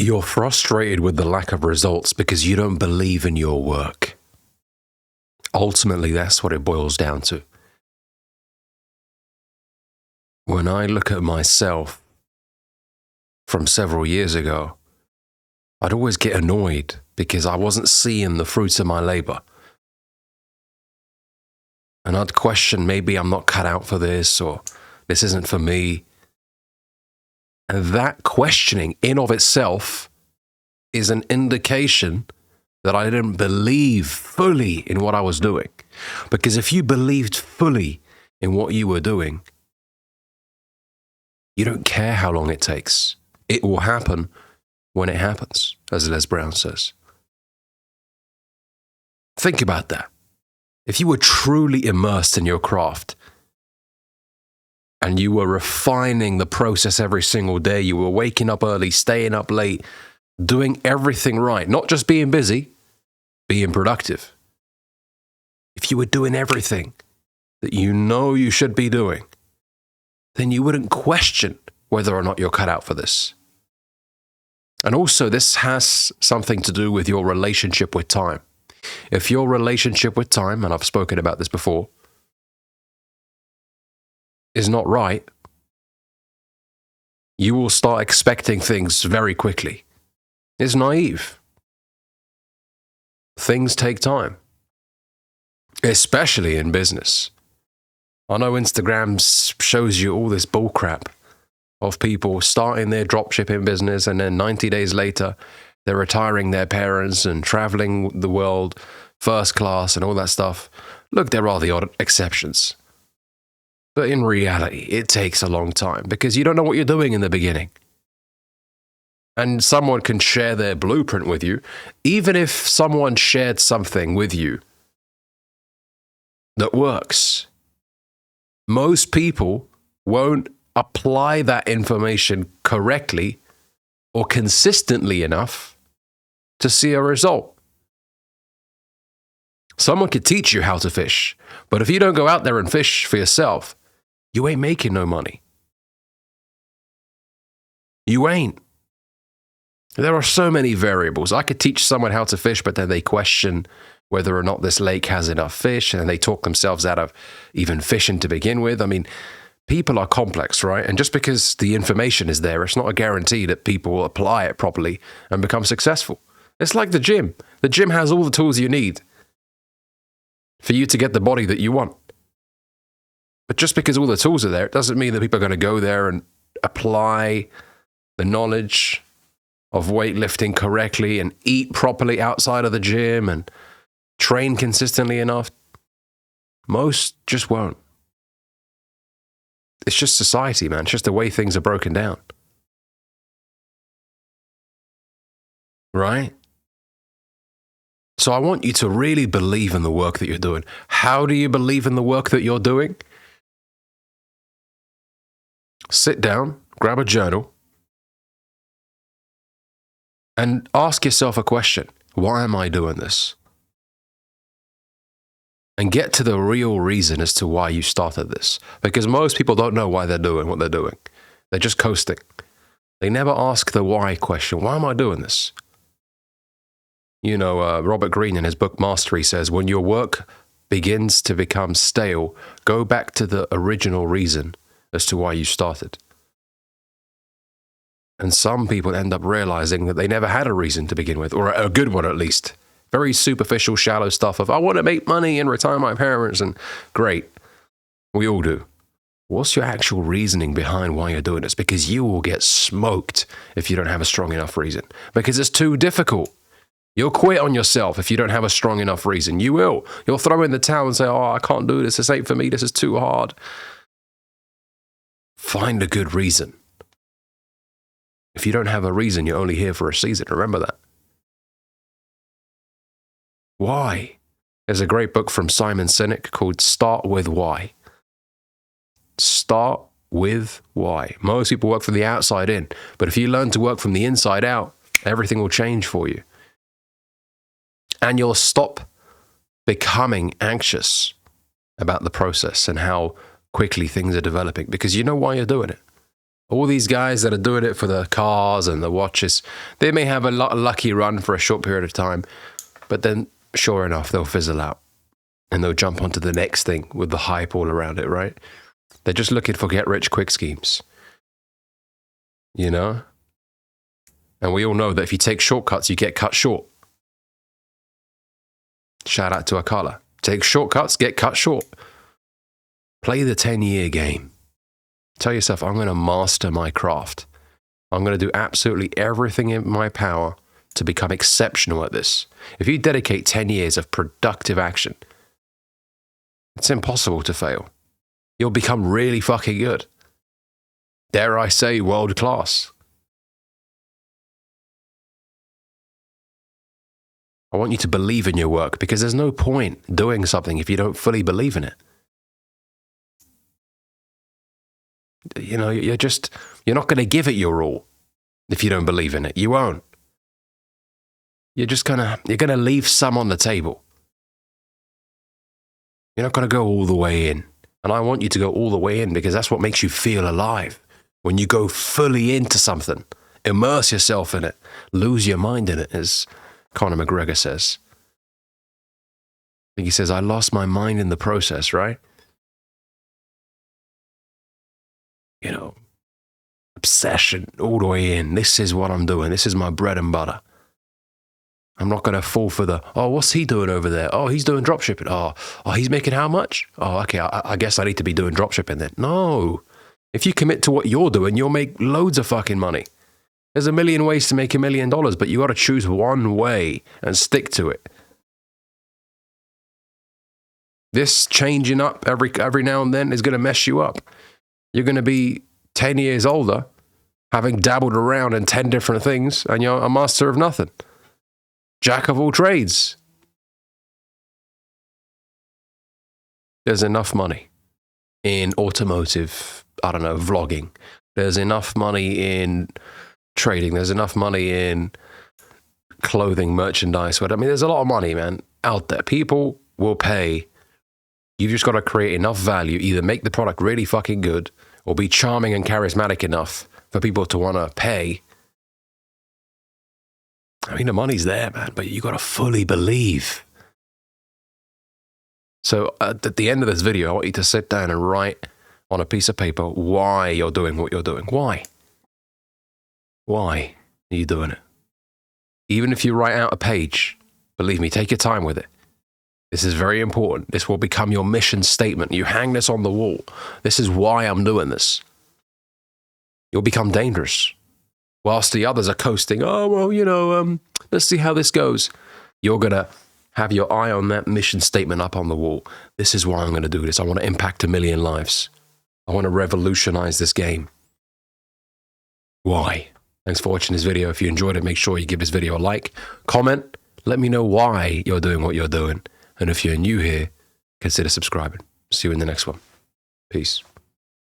You're frustrated with the lack of results because you don't believe in your work. Ultimately, that's what it boils down to. When I look at myself from several years ago, I'd always get annoyed because I wasn't seeing the fruits of my labor. And I'd question, maybe I'm not cut out for this, or this isn't for me. And that questioning in of itself is an indication that I didn't believe fully in what I was doing. Because if you believed fully in what you were doing, you don't care how long it takes. It will happen when it happens, as Les Brown says. Think about that. If you were truly immersed in your craft and you were refining the process every single day, you were waking up early, staying up late, doing everything right, not just being busy, being productive. If you were doing everything that you know you should be doing, then you wouldn't question whether or not you're cut out for this. And also, this has something to do with your relationship with time. If your relationship with time, and I've spoken about this before, is not right, you will start expecting things very quickly. It's naive. Things take time, especially in business. I know Instagram shows you all this bullcrap of people starting their dropshipping business and then 90 days later, they're retiring their parents and traveling the world first class and all that stuff. Look, there are the odd exceptions. But in reality, it takes a long time because you don't know what you're doing in the beginning. And someone can share their blueprint with you. Even if someone shared something with you that works, most people won't apply that information correctly or consistently enough to see a result. Someone could teach you how to fish, but if you don't go out there and fish for yourself, you ain't making no money. You ain't. There are so many variables. I could teach someone how to fish, but then they question whether or not this lake has enough fish, and they talk themselves out of even fishing to begin with. I mean, people are complex, right? And just because the information is there, it's not a guarantee that people will apply it properly and become successful. It's like the gym. The gym has all the tools you need for you to get the body that you want. But just because all the tools are there, it doesn't mean that people are going to go there and apply the knowledge of weightlifting correctly and eat properly outside of the gym and train consistently enough. Most just won't. It's just society, man. It's just the way things are broken down. Right? So I want you to really believe in the work that you're doing. How do you believe in the work that you're doing? Sit down, grab a journal, and ask yourself a question. Why am I doing this? And get to the real reason as to why you started this. Because most people don't know why they're doing what they're doing. They're just coasting. They never ask the why question. Why am I doing this? You know, Robert Greene in his book Mastery says, when your work begins to become stale, go back to the original reason as to why you started. And some people end up realizing that they never had a reason to begin with, or a good one at least. Very superficial, shallow stuff of, I want to make money and retire my parents, and great. We all do. What's your actual reasoning behind why you're doing this? Because you will get smoked if you don't have a strong enough reason. Because it's too difficult. You'll quit on yourself if you don't have a strong enough reason. You will. You'll throw in the towel and say, oh, I can't do this. This ain't for me. This is too hard. Find a good reason. If you don't have a reason, you're only here for a season. Remember that. Why? There's a great book from Simon Sinek called Start With Why. Start with why. Most people work from the outside in, but if you learn to work from the inside out, everything will change for you. And you'll stop becoming anxious about the process and how quickly things are developing because you know why you're doing it. All these guys that are doing it for the cars and the watches, they may have a lucky run for a short period of time, but then sure enough, they'll fizzle out and they'll jump onto the next thing with the hype all around it, right? They're just looking for get-rich-quick schemes, you know? And we all know that if you take shortcuts, you get cut short. Shout out to Akala. Take shortcuts, get cut short. Play the 10-year game. Tell yourself, I'm going to master my craft. I'm going to do absolutely everything in my power to become exceptional at this. If you dedicate 10 years of productive action, it's impossible to fail. You'll become really fucking good. Dare I say, world class. I want you to believe in your work because there's no point doing something if you don't fully believe in it. You know, you're not going to give it your all if you don't believe in it. You won't. You're going to leave some on the table. You're not going to go all the way in. And I want you to go all the way in because that's what makes you feel alive. When you go fully into something, immerse yourself in it, lose your mind in it, as Conor McGregor says. I think he says, I lost my mind in the process, right? You know, obsession all the way in. This is what I'm doing. This is my bread and butter. I'm not going to fall for the, oh, what's he doing over there? Oh, he's doing dropshipping. Oh, he's making how much? Oh, okay, I guess I need to be doing dropshipping then. No. If you commit to what you're doing, you'll make loads of fucking money. There's a million ways to make $1 million, but you got to choose one way and stick to it. This changing up every now and then is going to mess you up. You're going to be 10 years older, having dabbled around in 10 different things, and you're a master of nothing. Jack of all trades. There's enough money in automotive, I don't know, vlogging. There's enough money in trading. There's enough money in clothing, merchandise. I mean, there's a lot of money, man, out there. People will pay. You've just got to create enough value, either make the product really fucking good or be charming and charismatic enough for people to want to pay. I mean, the money's there, man, but you got to fully believe. So at the end of this video, I want you to sit down and write on a piece of paper why you're doing what you're doing. Why? Why are you doing it? Even if you write out a page, believe me, take your time with it. This is very important. This will become your mission statement. You hang this on the wall. This is why I'm doing this. You'll become dangerous. Whilst the others are coasting, oh, well, you know, let's see how this goes. You're going to have your eye on that mission statement up on the wall. This is why I'm going to do this. I want to impact 1 million lives. I want to revolutionize this game. Why? Thanks for watching this video. If you enjoyed it, make sure you give this video a like, comment, let me know why you're doing what you're doing. And if you're new here, consider subscribing. See you in the next one. Peace.